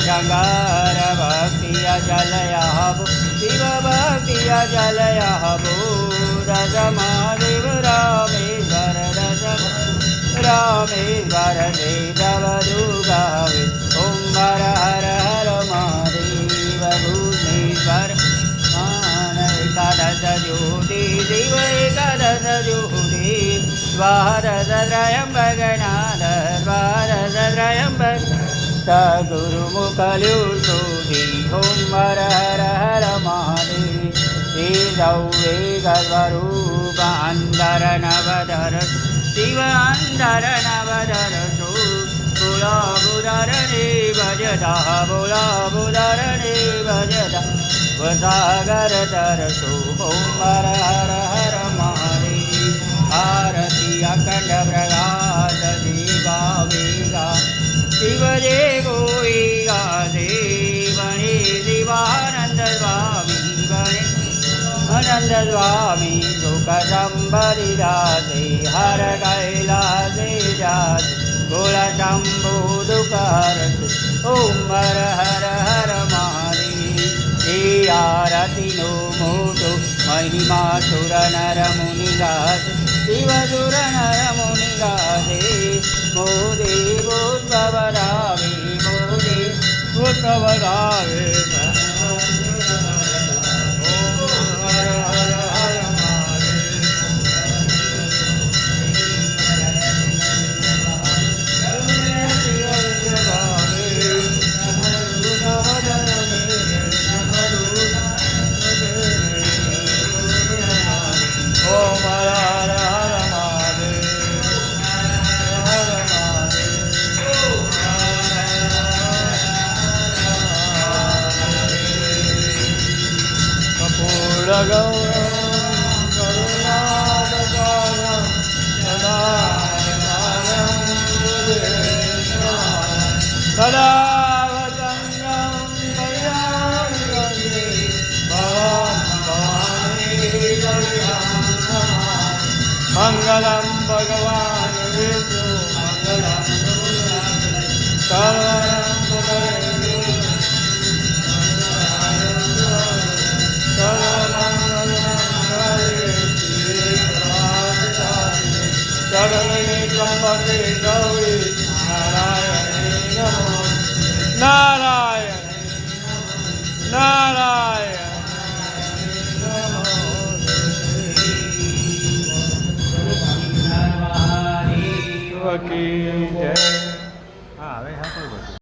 शङ्कर भक्तिया जलयाहबो शिव भक्तिया जलयाहबो रसमादेव रामेश्वर रामेश्वर देवदू गावे ओम हर हर हर महादेव भुवनेश्वर एकादश ज्योति शिव एकादश ज्योति द्वादशत्रयम्बकनाथ द्वादशत्रयम्बक सद्गुरुमुखल्युषोधि ओम हर हर हर महादेव श्रीदौवेकस्वरूप अंधर नवधर शिव अंधर नवधरसु बोला बुधरणे भजता बोला बुधरणे भजता वसागर तरसु ओम हर हर हर महादेव आरती अखंड प्रकाश दीवा वेगा शिव जे कोई गाधे बणे शिवानंद स्वामी बणे आनंद स्वामी दुख संबरी दासे हर कैलासे जाते गोला शंभु दुख हरते ओम हर हर हर महादेव आरती नो मोटो महिमा सुर नर मुनि गाते शिव सुर नर मुनि गाते मोदे भूत्सव रावे मोदे भूत्सव रावे मंगलम भगवान विष्णु मंगलम नारायण नारायण की जय।